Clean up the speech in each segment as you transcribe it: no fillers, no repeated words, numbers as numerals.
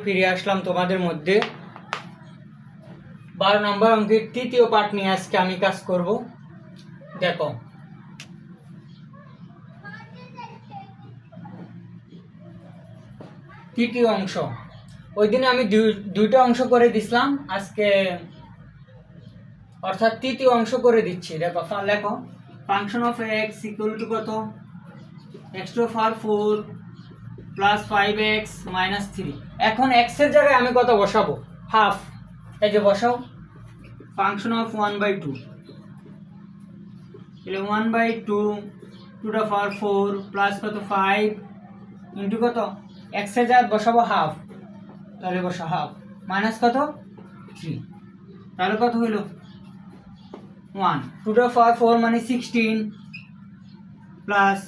ফিরে আসলাম তোমাদের মধ্যে 12 নম্বর অঙ্কের তৃতীয় পার্ট নিয়ে আজকে আমি কাজ করব। দেখো, তৃতীয় অংশ ওই দিনে আমি দুইটা অংশ করে দিছিলাম, আজকে অর্থাৎ তৃতীয় অংশ করে দিচ্ছি। দেখো লেখো, function of x equal to কত, এক্স টু পাওয়ার 4 প্লাস 5x মাইনাস 3। এখন x এর জায়গায় আমি কত বসাবো, হাফ। এই যে বসাও, ফাংশন অফ 1/2 তাহলে 1/2 টু দ্য পাওয়ার 4 প্লাস কত 5 ইন্টু কত x এর জায়গায় বসাবো হাফ, তাহলে বসা হাফ মাইনাস কত 3, তাহলে কত হলো 1 টু দ্য পাওয়ার 4 মানে 16 প্লাস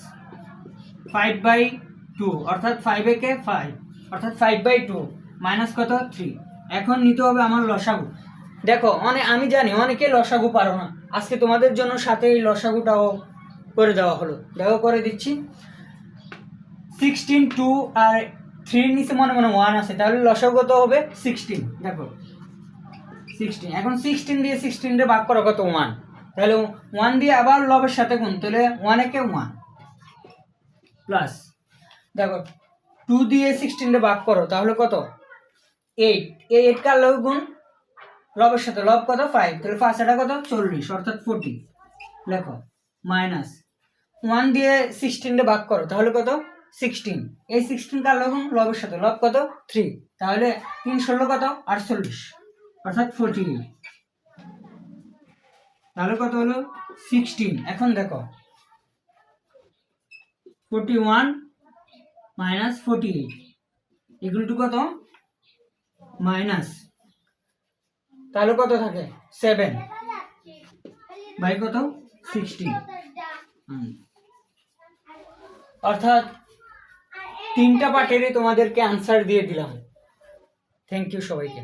5/2 অর্থাৎ 5 একে 5 অর্থাৎ 5/2 মাইনাস কত 3। এখন নিতে হবে আমার লসাগু। দেখো আমি জানি অনেকে লসাগু পারো না, আজকে তোমাদের জন্য সাথে এই লসাগুটাও করে দেওয়া হলো। দেখো করে দিচ্ছি, 16 2 আর 3 নিচে মনে মনে 1 আছে, তাহলে লসাগু কত হবে 16। দেখো 16, এখন 16 দিয়ে 16 রে ভাগ করো কত 1, তাহলে 1 দিয়ে আবার লবের সাথে গুণ, তাহলে 1 একে 1 প্লাস দেখো 2 দিয়ে 16 রে ভাগ করো, তাহলে কত 8, এই 8 কার লবে গুণ লবের সাথে, লব কত 5, তাহলে 5 এটা কত 40 অর্থাৎ 40। লেখো মাইনাস 1 দিয়ে 16 রে ভাগ করো, তাহলে কত 16, এই 16 কার লব গুণ লবের সাথে, লব কত 3, তাহলে 3 16 কত 48 অর্থাৎ 48, তাহলে কত হলো 16। এখন দেখো 41 মাইনাস 48 ইকুয়াল টু কত মাইনাস, তাহলে কত থাকে 7 বাই কত 16, অর্থাৎ 3টা পার্টেরই তোমাদেরকে আনসার দিয়ে দিলাম। থ্যাংক ইউ সবাইকে।